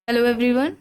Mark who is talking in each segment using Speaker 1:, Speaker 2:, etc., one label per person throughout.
Speaker 1: Hello everyone.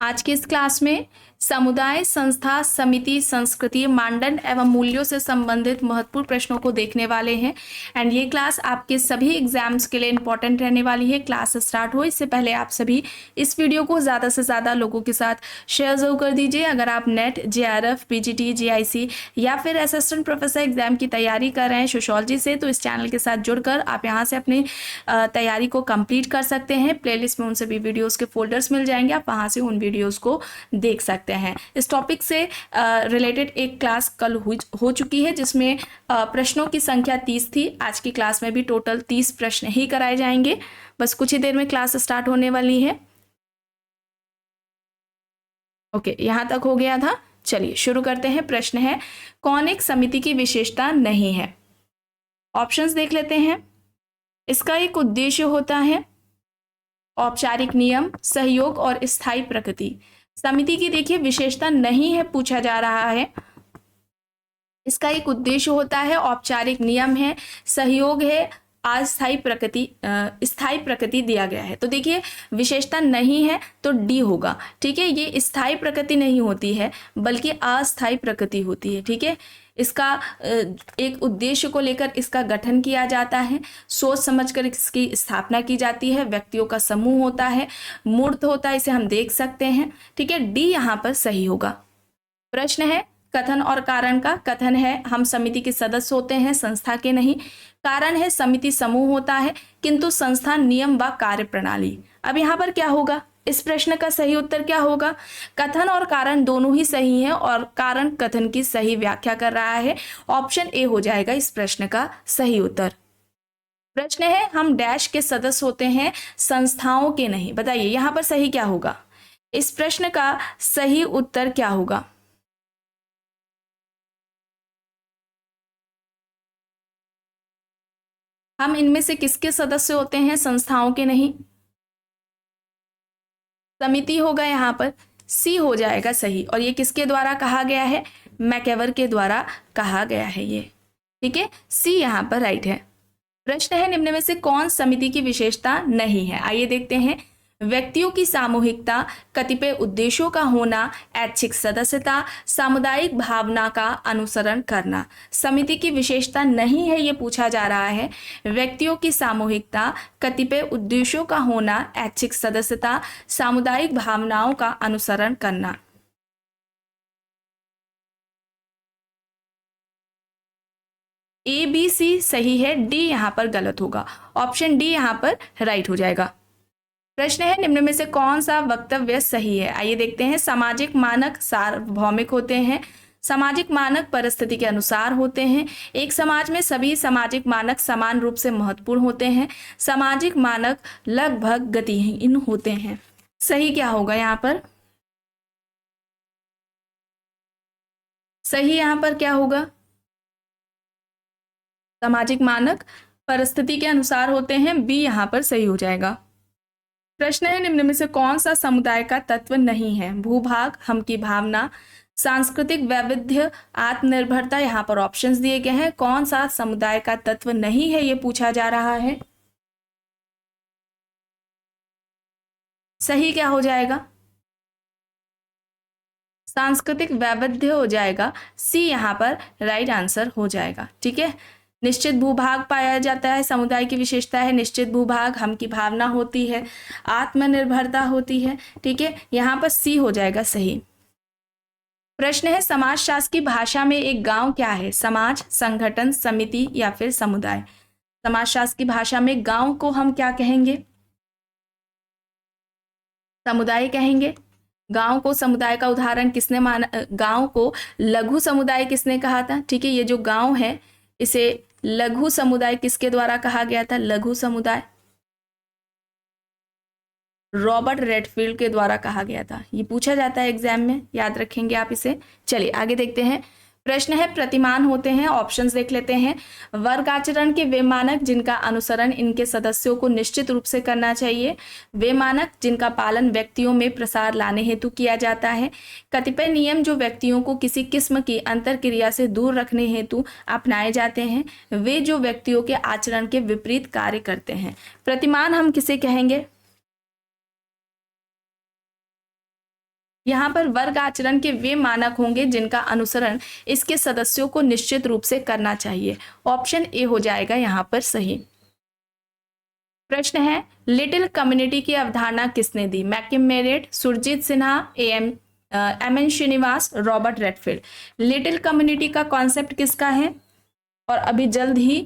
Speaker 1: आज की इस क्लास में समुदाय, संस्था, समिति, संस्कृति, मानदंड एवं मूल्यों से संबंधित महत्वपूर्ण प्रश्नों को देखने वाले हैं। एंड ये क्लास आपके सभी एग्जाम्स के लिए इंपॉर्टेंट रहने वाली है। क्लास स्टार्ट हो इससे पहले आप सभी इस वीडियो को ज़्यादा से ज़्यादा लोगों के साथ शेयर जरूर कर दीजिए। अगर आप नेट, JRF, PGT, GIC या फिर असिस्टेंट प्रोफेसर एग्जाम की तैयारी कर रहे हैं सोशोलॉजी से, तो इस चैनल के साथ जुड़कर आप यहाँ से अपनी तैयारी को कंप्लीट कर सकते हैं। प्लेलिस्ट में उन सभी वीडियोज़ के फोल्डर्स मिल जाएंगे, आप वहाँ से उन वीडियोज़ को देख सकते हैं। इस टॉपिक से रिलेटेड एक क्लास कल हो चुकी है जिसमें प्रश्नों की संख्या 30 थी। आज की क्लास में भी टोटल 30 प्रश्न ही कराए जाएंगे। बस कुछ ही देर में क्लास स्टार्ट होने वाली है। ओके, यहाँ तक हो गया था। चलिए शुरू करते हैं। प्रश्न है, कौन एक समिति की विशेषता नहीं है? ऑप्शंस देख लेते हैं। इसका एक उद्देश्य होता है, औपचारिक नियम, सहयोग और स्थायी प्रकृति। समिति की देखिए विशेषता नहीं है, पूछा जा रहा है। इसका एक उद्देश्य होता है, औपचारिक नियम है, सहयोग है, अस्थायी प्रकृति, स्थायी प्रकृति दिया गया है। तो देखिए विशेषता नहीं है तो डी होगा। ठीक है, ये स्थायी प्रकृति नहीं होती है बल्कि अस्थायी प्रकृति होती है। ठीक है, इसका एक उद्देश्य को लेकर इसका गठन किया जाता है, सोच समझकर इसकी स्थापना की जाती है, व्यक्तियों का समूह होता है, मूर्त होता है, इसे हम देख सकते हैं। ठीक है, डी यहाँ पर सही होगा। प्रश्न है कथन और कारण का। कथन है हम समिति के सदस्य होते हैं, संस्था के नहीं। कारण है समिति समूह होता है किंतु संस्था नियम व कार्य प्रणाली। अब यहाँ पर क्या होगा? इस प्रश्न का सही उत्तर क्या होगा? कथन और कारण दोनों ही सही हैं और कारण कथन की सही व्याख्या कर रहा है। ऑप्शन ए हो जाएगा इस प्रश्न का सही उत्तर। प्रश्न है हम डैश के सदस्य होते हैं, संस्थाओं के नहीं। बताइए यहाँ पर सही क्या होगा? इस प्रश्न का सही उत्तर क्या होगा? हम इनमें से किसके सदस्य होते हैं, संस्थाओं के नहीं? समिति होगा यहाँ पर, सी हो जाएगा सही। और ये किसके द्वारा कहा गया है? मैकेवर के द्वारा कहा गया है ये। ठीक है, सी यहाँ पर राइट है। प्रश्न है निम्न में से कौन समिति की विशेषता नहीं है? आइए देखते हैं। व्यक्तियों की सामूहिकता, कतिपय उद्देश्यों का होना, ऐच्छिक सदस्यता, सामुदायिक भावना का अनुसरण करना। समिति की विशेषता नहीं है ये पूछा जा रहा है। व्यक्तियों की सामूहिकता, कतिपय उद्देश्यों का होना, ऐच्छिक सदस्यता, सामुदायिक भावनाओं का अनुसरण करना। ABC सही है, डी यहाँ पर गलत होगा। ऑप्शन डी यहाँ पर राइट हो जाएगा। प्रश्न है निम्न में से कौन सा वक्तव्य सही है? आइए देखते हैं। सामाजिक मानक सार्वभौमिक होते हैं, सामाजिक मानक परिस्थिति के अनुसार होते हैं, एक समाज में सभी सामाजिक मानक समान रूप से महत्वपूर्ण होते हैं, सामाजिक मानक लगभग गतिहीन होते हैं। सही क्या होगा यहाँ पर? सही यहाँ पर क्या होगा? सामाजिक मानक परिस्थिति के अनुसार होते हैं, बी यहाँ पर सही हो जाएगा। प्रश्न है निम्न में से कौन सा समुदाय का तत्व नहीं है? भूभाग, हम की भावना, सांस्कृतिक वैविध्य, आत्मनिर्भरता। यहाँ पर ऑप्शंस दिए गए हैं। कौन सा समुदाय का तत्व नहीं है ये पूछा जा रहा है। सही क्या हो जाएगा? सांस्कृतिक वैविध्य हो जाएगा, सी यहाँ पर राइट आंसर हो जाएगा। ठीक है, निश्चित भूभाग पाया जाता है, समुदाय की विशेषता है निश्चित भूभाग, हम की भावना होती है, आत्मनिर्भरता होती है। ठीक है, यहाँ पर सी हो जाएगा सही। प्रश्न है समाजशास्त्र की भाषा में एक गांव क्या है? समाज, संगठन, समिति या फिर समुदाय। समाजशास्त्र की भाषा में गांव को हम क्या कहेंगे? समुदाय कहेंगे। गांव को समुदाय का उदाहरण किसने माना? गांव को लघु समुदाय किसने कहा था? ठीक है, ये जो गांव है इसे लघु समुदाय किसके द्वारा कहा गया था? लघु समुदाय रॉबर्ट रेडफील्ड के द्वारा कहा गया था। ये पूछा जाता है एग्जाम में, याद रखेंगे आप इसे। चलिए आगे देखते हैं। प्रश्न है प्रतिमान होते हैं, ऑप्शंस देख लेते हैं। वर्ग आचरण के वे मानक जिनका अनुसरण इनके सदस्यों को निश्चित रूप से करना चाहिए, वे मानक जिनका पालन व्यक्तियों में प्रसार लाने हेतु किया जाता है, कतिपय नियम जो व्यक्तियों को किसी किस्म की अंतरक्रिया से दूर रखने हेतु अपनाए जाते हैं, वे जो व्यक्तियों के आचरण के विपरीत कार्य करते हैं। प्रतिमान हम किसे कहेंगे? यहाँ पर वर्ग आचरण के वे मानक होंगे जिनका अनुसरण इसके सदस्यों को निश्चित रूप से करना चाहिए। ऑप्शन ए हो जाएगा यहाँ पर सही। प्रश्न है, लिटिल कम्युनिटी की अवधारणा किसने दी? McKim Marriott, Surajit Sinha, M N Srinivas, Robert Redfield. Little community का कॉन्सेप्ट किसका है? और अभी जल्द ही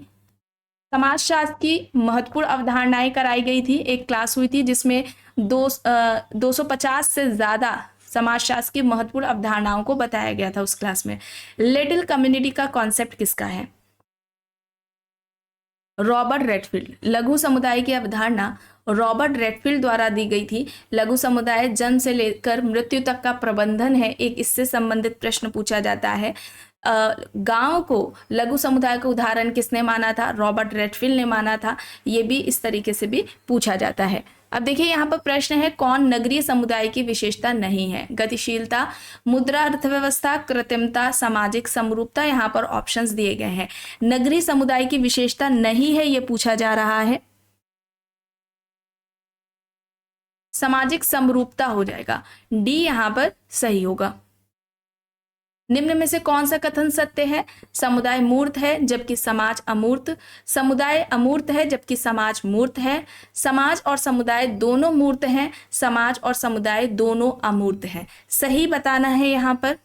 Speaker 1: समाजशास्त्र की महत्वपूर्ण अवधारणाएं कराई गई थी, एक क्लास हुई थी जिसमें 250 से ज्यादा समाजशास्त्र की महत्वपूर्ण अवधारणाओं को बताया गया था उस क्लास में। लिटिल कम्युनिटी का कॉन्सेप्ट किसका है? Robert Redfield. लघु समुदाय की अवधारणा रॉबर्ट रेडफील्ड द्वारा दी गई थी। लघु समुदाय जन्म से लेकर मृत्यु तक का प्रबंधन है, एक इससे संबंधित प्रश्न पूछा जाता है। गांव को लघु समुदाय का उदाहरण किसने माना था? रॉबर्ट रेडफील्ड ने माना था। ये भी इस तरीके से भी पूछा जाता है। अब देखिए यहाँ पर प्रश्न है, कौन नगरीय समुदाय की विशेषता नहीं है? गतिशीलता, मुद्रा अर्थव्यवस्था, कृत्रिमता, सामाजिक समरूपता। यहाँ पर ऑप्शंस दिए गए हैं। नगरीय समुदाय की विशेषता नहीं है ये पूछा जा रहा है। सामाजिक समरूपता हो जाएगा, डी यहाँ पर सही होगा। निम्न में से कौन सा कथन सत्य है? समुदाय मूर्त है जबकि समाज अमूर्त। समुदाय अमूर्त है जबकि समाज मूर्त है। समाज और समुदाय दोनों मूर्त हैं। समाज और समुदाय दोनों अमूर्त हैं। सही बताना है यहां पर।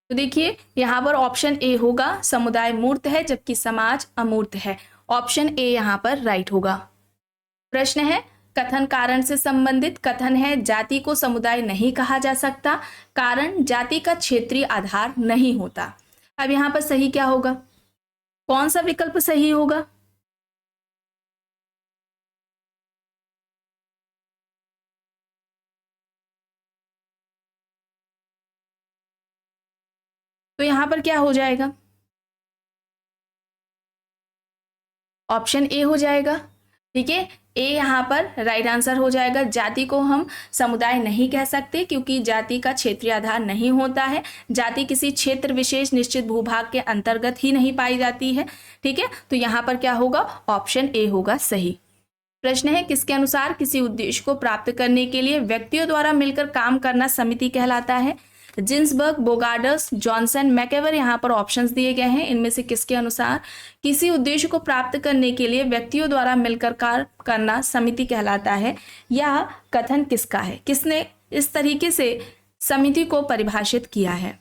Speaker 1: तो देखिए यहां पर ऑप्शन ए होगा, समुदाय मूर्त है जबकि समाज अमूर्त है। ऑप्शन ए यहां पर राइट होगा। प्रश्न है, कथन कारण से संबंधित। कथन है, जाति को समुदाय नहीं कहा जा सकता, कारण जाति का क्षेत्रीय आधार नहीं होता। अब यहां पर सही क्या होगा? कौन सा विकल्प सही होगा? तो यहां पर क्या हो जाएगा? ऑप्शन ए हो जाएगा। ठीक है, ए यहाँ पर राइट आंसर हो जाएगा। जाति को हम समुदाय नहीं कह सकते क्योंकि जाति का क्षेत्रीय आधार नहीं होता है। जाति किसी क्षेत्र विशेष निश्चित भूभाग के अंतर्गत ही नहीं पाई जाती है। ठीक है, तो यहाँ पर क्या होगा? ऑप्शन ए होगा सही। प्रश्न है, किसके अनुसार किसी उद्देश्य को प्राप्त करने के लिए व्यक्तियों द्वारा मिलकर काम करना समिति कहलाता है? Ginsberg, Bogardus, Johnson, MacIver. यहाँ पर ऑप्शंस दिए गए हैं। इनमें से किसके अनुसार किसी उद्देश्य को प्राप्त करने के लिए व्यक्तियों द्वारा मिलकर कार्य करना समिति कहलाता है? यह कथन किसका है? किसने इस तरीके से समिति को परिभाषित किया है?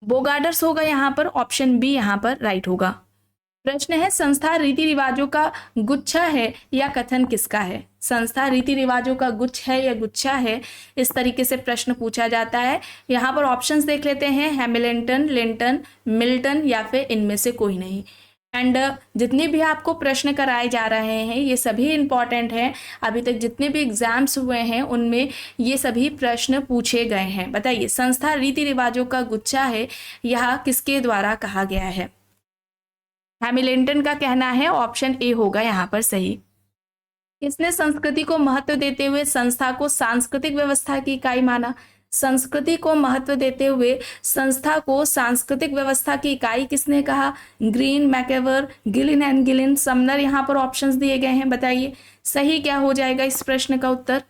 Speaker 1: बोगार्डस होगा यहाँ पर। ऑप्शन बी यहाँ पर राइट होगा। प्रश्न है, संस्था रीति रिवाजों का गुच्छा है या कथन किसका है? संस्था रीति रिवाजों का गुच्छ है या गुच्छा है, इस तरीके से प्रश्न पूछा जाता है। यहाँ पर ऑप्शंस देख लेते हैं, हैमिल्टन, लिंटन, मिल्टन या फिर इनमें से कोई नहीं। एंड जितने भी आपको प्रश्न कराए जा रहे हैं ये सभी इंपॉर्टेंट हैं। अभी तक जितने भी एग्जाम्स हुए हैं उनमें ये सभी प्रश्न पूछे गए हैं। बताइए, संस्था रीति रिवाजों का गुच्छा है, यह किसके द्वारा कहा गया है? हैमिल्टन का कहना है। ऑप्शन ए होगा यहाँ पर सही। किसने संस्कृति को महत्व देते हुए संस्था को सांस्कृतिक व्यवस्था की इकाई माना? संस्कृति को महत्व देते हुए संस्था को सांस्कृतिक व्यवस्था की इकाई किसने कहा? Green, MacIver, Gillin and Gillin, Sumner. यहाँ पर ऑप्शंस दिए गए हैं। बताइए सही क्या हो जाएगा इस प्रश्न का उत्तर?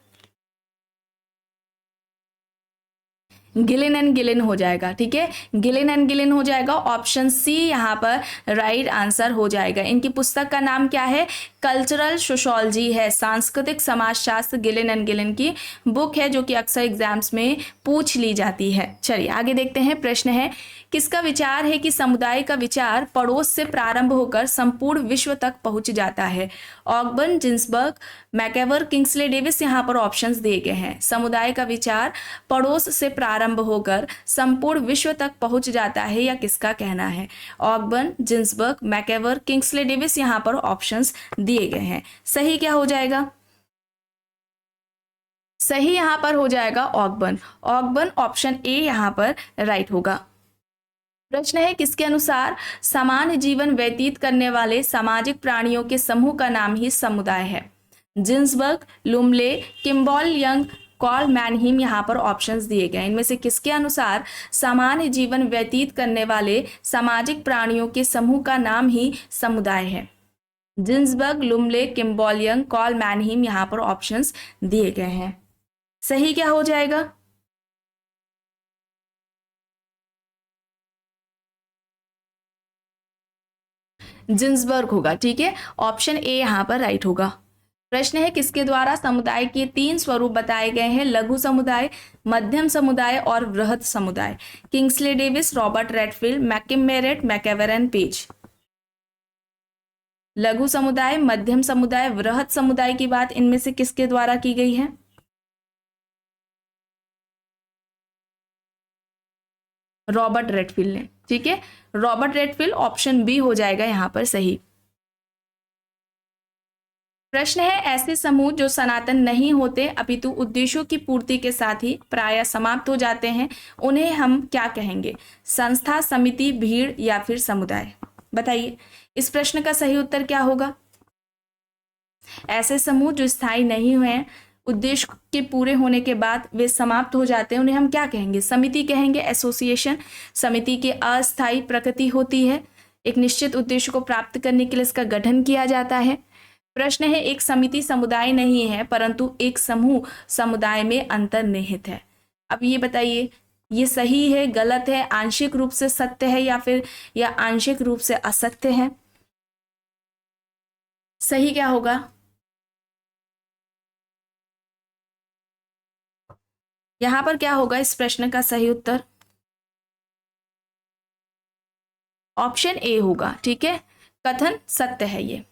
Speaker 1: गिलिन एंड गिलिन हो जाएगा। ठीक है, गिलिन एंड गिलिन हो जाएगा। ऑप्शन सी यहाँ पर राइट आंसर हो जाएगा। इनकी पुस्तक का नाम क्या है? कल्चरल सोशोलॉजी है, सांस्कृतिक समाजशास्त्र। गिलिन एंड गिलिन की बुक है जो कि अक्सर एग्जाम्स में पूछ ली जाती है। चलिए आगे देखते हैं। प्रश्न है, किसका विचार है कि समुदाय का विचार पड़ोस से प्रारंभ होकर संपूर्ण विश्व तक पहुंच जाता है? Ogburn, Ginsberg, MacIver, Kingsley Davis. यहाँ पर ऑप्शंस दिए गए हैं। समुदाय का विचार पड़ोस से प्रारंभ होकर संपूर्ण विश्व तक पहुंच जाता है, या किसका कहना है? Ogburn, Ginsberg, MacIver, Kingsley Davis. यहाँ पर ऑप्शंस दिए गए हैं। सही क्या हो जाएगा? सही यहाँ पर हो जाएगा ऑगबर्न। ऑगबर्न ऑप्शन ए यहाँ पर राइट होगा। प्रश्न है, किसके अनुसार समान जीवन व्यतीत करने वाले सामाजिक प्राणियों के समूह का नाम ही समुदाय है? Ginsberg, Lumley, Kimball Young, Karl Mannheim. यहाँ पर ऑप्शंस दिए गए। इनमें से किसके अनुसार सामान्य जीवन व्यतीत करने वाले सामाजिक प्राणियों के समूह का नाम ही समुदाय है? जिन्सबर्ग, लुमले, किम्बॉलियंग, कॉल मैनहीम यहाँ पर ऑप्शंस दिए गए हैं। सही क्या हो जाएगा? जिन्सबर्ग होगा। ठीक है, ऑप्शन ए यहाँ पर राइट होगा। प्रश्न है किसके द्वारा समुदाय के 3 स्वरूप बताए गए हैं? लघु समुदाय, मध्यम समुदाय और वृहद समुदाय। Kingsley Davis, Robert Redfield, मैकिम मेरेट, मैकेवेरन page. लघु समुदाय, मध्यम समुदाय, वृहद समुदाय की बात इनमें से किसके द्वारा की गई है? रॉबर्ट रेडफील्ड ने। ठीक है, रॉबर्ट रेडफील्ड, ऑप्शन बी हो जाएगा यहां पर सही। प्रश्न है ऐसे समूह जो सनातन नहीं होते अपितु उद्देश्यों की पूर्ति के साथ ही प्रायः समाप्त हो जाते हैं, उन्हें हम क्या कहेंगे? संस्था, समिति, भीड़ या फिर समुदाय? बताइए, इस प्रश्न का सही उत्तर क्या होगा? ऐसे समूह जो स्थायी नहीं हुए, उद्देश्य के पूरे होने के बाद वे समाप्त हो जाते हैं, उन्हें हम क्या कहेंगे? समिति कहेंगे, एसोसिएशन। समिति की अस्थायी प्रकृति होती है, एक निश्चित उद्देश्य को प्राप्त करने के लिए इसका गठन किया जाता है। प्रश्न है एक समिति समुदाय नहीं है परंतु एक समूह समुदाय में अंतर्निहित है। अब ये बताइए, ये सही है, गलत है, आंशिक रूप से सत्य है या आंशिक रूप से असत्य है? सही क्या होगा? यहां पर क्या होगा इस प्रश्न का सही उत्तर? ऑप्शन ए होगा। ठीक है, कथन सत्य है ये।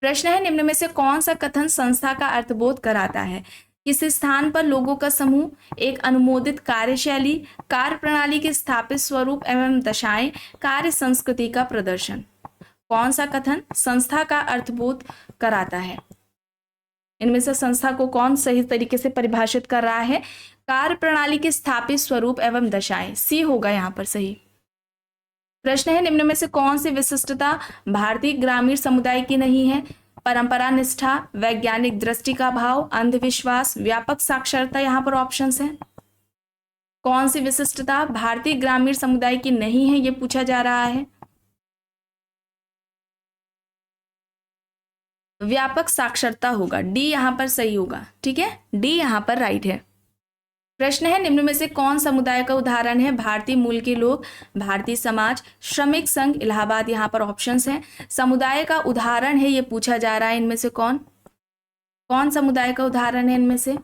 Speaker 1: प्रश्न है निम्न में से कौन सा कथन संस्था का अर्थबोध कराता है? किस स्थान पर लोगों का समूह, एक अनुमोदित कार्यशैली, कार्य प्रणाली के स्थापित स्वरूप एवं दशाएं, कार्य संस्कृति का प्रदर्शन। कौन सा कथन संस्था का अर्थबोध कराता है? इनमें से संस्था को कौन सही तरीके से परिभाषित कर रहा है? कार्य प्रणाली के स्थापित स्वरूप एवं दशाएं, सी होगा यहां पर सही। प्रश्न है निम्न में से कौन सी विशिष्टता भारतीय ग्रामीण समुदाय की नहीं है? परंपरा निष्ठा, वैज्ञानिक दृष्टि का भाव, अंधविश्वास, व्यापक साक्षरता। यहां पर ऑप्शंस हैं। कौन सी विशिष्टता भारतीय ग्रामीण समुदाय की नहीं है, यह पूछा जा रहा है। व्यापक साक्षरता होगा, डी यहां पर सही होगा। ठीक है, डी यहां पर राइट है। प्रश्न है निम्न में से कौन समुदाय का उदाहरण है? भारतीय मूल के लोग, भारतीय समाज, श्रमिक संघ, इलाहाबाद। यहाँ पर ऑप्शंस हैं। समुदाय का उदाहरण है ये पूछा जा रहा है, इनमें से कौन कौन समुदाय का उदाहरण है? इनमें से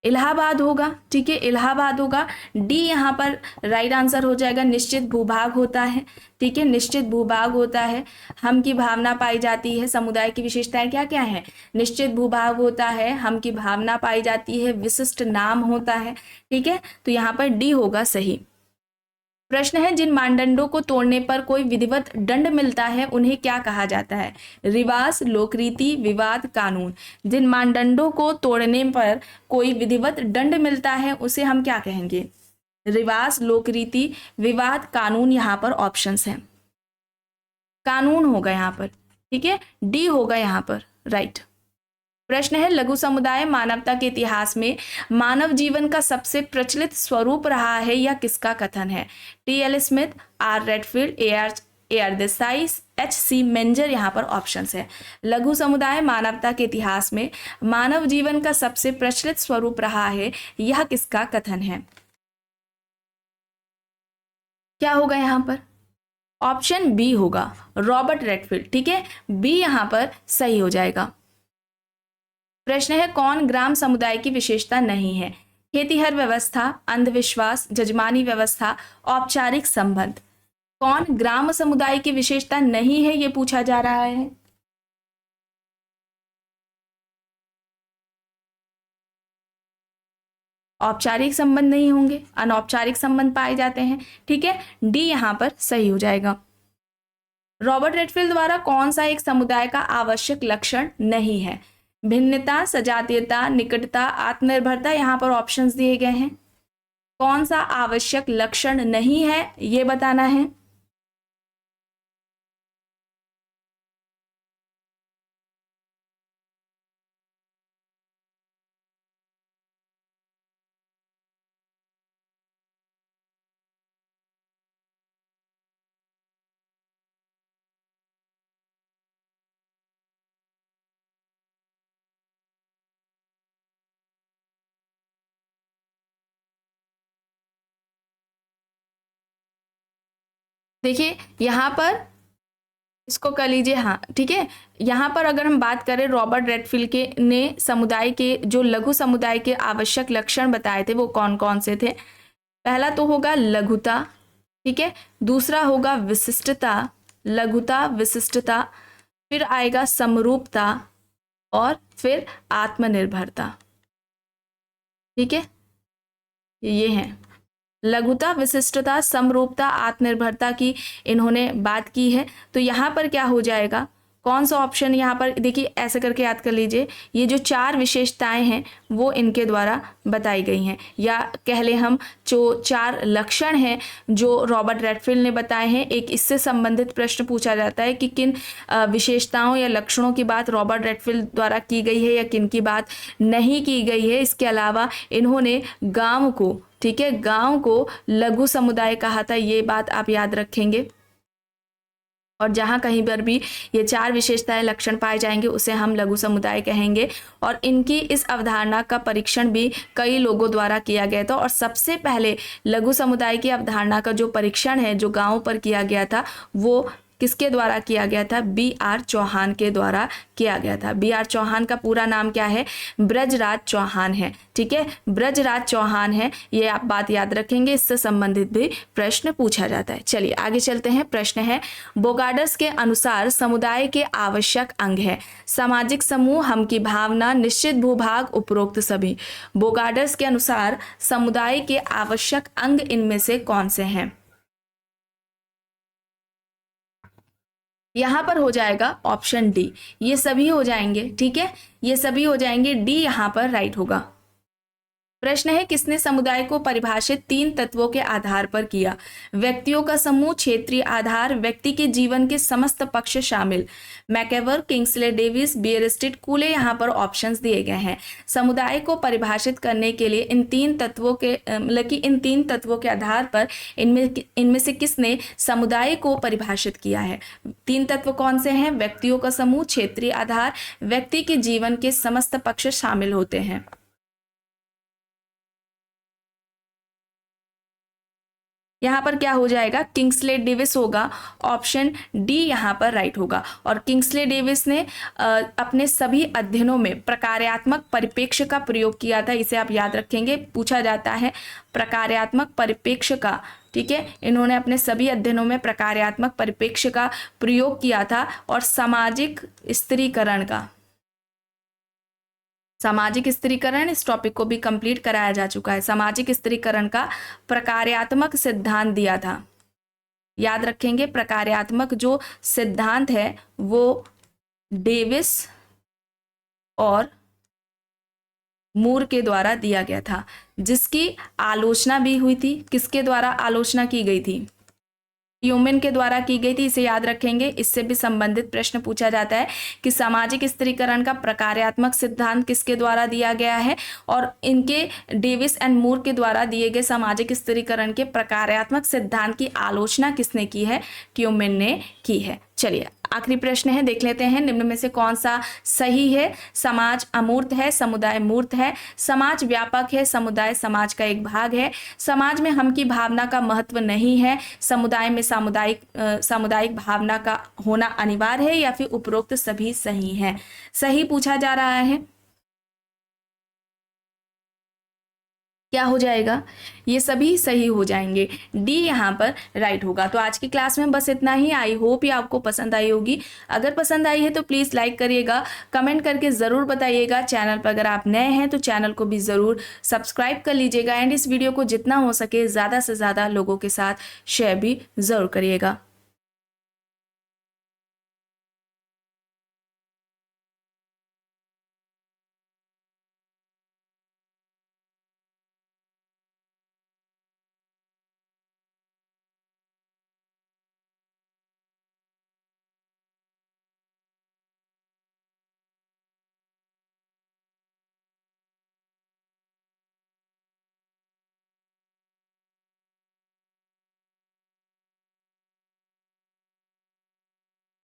Speaker 1: इलाहाबाद होगा। ठीक है, इलाहाबाद होगा। डी यहाँ पर राइट आंसर हो जाएगा। निश्चित भूभाग होता है। ठीक है, निश्चित भूभाग होता है, हम की भावना पाई जाती है। समुदाय की विशेषताएं क्या क्या है? निश्चित भूभाग होता है, हम की भावना पाई जाती है, विशिष्ट नाम होता है। ठीक है, तो यहाँ पर डी होगा सही। प्रश्न है जिन मानदंडों को तोड़ने पर कोई विधिवत दंड मिलता है उन्हें क्या कहा जाता है? रिवाज, लोकरीति, विवाद, कानून। जिन मानदंडों को तोड़ने पर कोई विधिवत दंड मिलता है उसे हम क्या कहेंगे? रिवाज, लोकरीति, विवाद, कानून। यहाँ पर ऑप्शंस हैं। कानून होगा यहाँ पर। ठीक है, डी होगा यहाँ पर राइट। प्रश्न है लघु समुदाय मानवता के इतिहास में मानव जीवन का सबसे प्रचलित स्वरूप रहा है या किसका कथन है? T L Smith, R Redfield, A R Desai, H C Menger. यहाँ पर ऑप्शंस है। लघु समुदाय मानवता के इतिहास में मानव जीवन का सबसे प्रचलित स्वरूप रहा है, यह किसका कथन है? क्या होगा यहाँ पर? ऑप्शन बी होगा, रॉबर्ट रेडफील्ड। ठीक है, बी यहाँ पर सही हो जाएगा। प्रश्न है कौन ग्राम समुदाय की विशेषता नहीं है? खेतीहर व्यवस्था, अंधविश्वास, जजमानी व्यवस्था, औपचारिक संबंध। कौन ग्राम समुदाय की विशेषता नहीं है, यह पूछा जा रहा है। औपचारिक संबंध नहीं होंगे, अनौपचारिक संबंध पाए जाते हैं। ठीक है, डी यहां पर सही हो जाएगा। रॉबर्ट रेडफील्ड द्वारा कौन सा एक समुदाय का आवश्यक लक्षण नहीं है? भिन्नता, सजातीयता, निकटता, आत्मनिर्भरता। यहाँ पर ऑप्शंस दिए गए हैं। कौन सा आवश्यक लक्षण नहीं है ये बताना है। देखिए यहाँ पर इसको कर लीजिए, हाँ ठीक है। यहाँ पर अगर हम बात करें रॉबर्ट रेडफील्ड के ने समुदाय के जो लघु समुदाय के आवश्यक लक्षण बताए थे वो कौन कौन से थे। पहला तो होगा लघुता, ठीक है, दूसरा होगा विशिष्टता, लघुता विशिष्टता, फिर आएगा समरूपता और फिर आत्मनिर्भरता, ठीक है। ये हैं लघुता, विशिष्टता, समरूपता, आत्मनिर्भरता की इन्होंने बात की है। तो यहाँ पर क्या हो जाएगा, कौन सा ऑप्शन यहाँ पर, देखिए ऐसे करके याद कर लीजिए, ये जो 4 विशेषताएं हैं वो इनके द्वारा बताई गई हैं, या कह ले हम जो 4 लक्षण हैं जो रॉबर्ट रेडफील्ड ने बताए हैं। एक इससे संबंधित प्रश्न पूछा जाता है कि किन विशेषताओं या लक्षणों की बात रॉबर्ट रेडफील्ड द्वारा की गई है या किन की बात नहीं की गई है। इसके अलावा इन्होंने गाँव को, ठीक है, गांव को लघु समुदाय कहा था, ये बात आप याद रखेंगे। और जहां कहीं पर भी ये 4 विशेषताएं लक्षण पाए जाएंगे उसे हम लघु समुदाय कहेंगे। और इनकी इस अवधारणा का परीक्षण भी कई लोगों द्वारा किया गया था। और सबसे पहले लघु समुदाय की अवधारणा का जो परीक्षण है जो गांव पर किया गया था वो किसके द्वारा किया गया था, B.R. चौहान के द्वारा किया गया था। B.R. चौहान का पूरा नाम क्या है, ब्रजराज चौहान है, ठीक है, ब्रजराज चौहान है। ये आप बात याद रखेंगे, इससे संबंधित भी प्रश्न पूछा जाता है। चलिए आगे चलते हैं। प्रश्न है, बोगार्ड्स के अनुसार समुदाय के आवश्यक अंग है सामाजिक समूह, हम की भावना, निश्चित भूभाग, उपरोक्त सभी। बोगार्ड्स के अनुसार समुदाय के आवश्यक अंग इनमें से कौन से हैं। यहाँ पर हो जाएगा ऑप्शन डी, ये सभी हो जाएंगे, ठीक है, ये सभी हो जाएंगे, डी यहाँ पर राइट होगा। प्रश्न है, किसने समुदाय को परिभाषित 3 तत्वों के आधार पर किया। व्यक्तियों का समूह, क्षेत्रीय आधार, व्यक्ति के जीवन के समस्त पक्ष शामिल। मैकेवर, किंग्सले डेविस, बियरस्टेड, कूले यहाँ पर ऑप्शंस दिए गए हैं। समुदाय को परिभाषित करने के लिए इन 3 तत्वों के मतलब कि इन 3 तत्वों के आधार पर इनमें से किसने समुदाय को परिभाषित किया है। 3 तत्व कौन से हैं, व्यक्तियों का समूह, क्षेत्रीय आधार, व्यक्ति के जीवन के समस्त पक्ष शामिल होते हैं। यहाँ पर क्या हो जाएगा, किंग्सले डेविस होगा, ऑप्शन डी यहाँ पर राइट होगा। और किंग्सले डेविस ने अपने सभी अध्ययनों में प्रकार्यात्मक परिप्रेक्ष्य का प्रयोग किया था, इसे आप याद रखेंगे, पूछा जाता है प्रकार्यात्मक परिप्रेक्ष्य का, ठीक है। इन्होंने अपने सभी अध्ययनों में प्रकार्यात्मक परिप्रेक्ष्य का प्रयोग किया था। और सामाजिक स्त्रीकरण का, सामाजिक स्त्रीकरण, इस टॉपिक को भी कंप्लीट कराया जा चुका है। सामाजिक स्त्रीकरण का प्रकार्यात्मक सिद्धांत दिया था, याद रखेंगे। प्रकार्यात्मक जो सिद्धांत है वो डेविस और मूर के द्वारा दिया गया था, जिसकी आलोचना भी हुई थी। किसके द्वारा आलोचना की गई थी, ट्यूमेन के द्वारा की गई थी, इसे याद रखेंगे। इससे भी संबंधित प्रश्न पूछा जाता है कि सामाजिक स्त्रीकरण का प्रकार्यात्मक सिद्धांत किसके द्वारा दिया गया है। और इनके डेविस एंड मूर के द्वारा दिए गए सामाजिक स्त्रीकरण के प्रकार्यात्मक सिद्धांत की आलोचना किसने की है, ट्यूमेन ने की है। चलिए आखिरी प्रश्न है, देख लेते हैं निम्न में से कौन सा सही है। समाज अमूर्त है, समुदाय मूर्त है। समाज व्यापक है, समुदाय समाज का एक भाग है। समाज में हम की भावना का महत्व नहीं है, समुदाय में सामुदायिक भावना का होना अनिवार्य है, या फिर उपरोक्त सभी सही हैं। सही पूछा जा रहा है, क्या हो जाएगा, ये सभी सही हो जाएंगे, डी यहाँ पर राइट होगा। तो आज की क्लास में बस इतना ही। आई होप ये आपको पसंद आई होगी। अगर पसंद आई है तो प्लीज़ लाइक करिएगा, कमेंट करके ज़रूर बताइएगा। चैनल पर अगर आप नए हैं तो चैनल को भी ज़रूर सब्सक्राइब कर लीजिएगा। एंड इस वीडियो को जितना हो सके ज़्यादा से ज़्यादा लोगों के साथ शेयर भी ज़रूर करिएगा।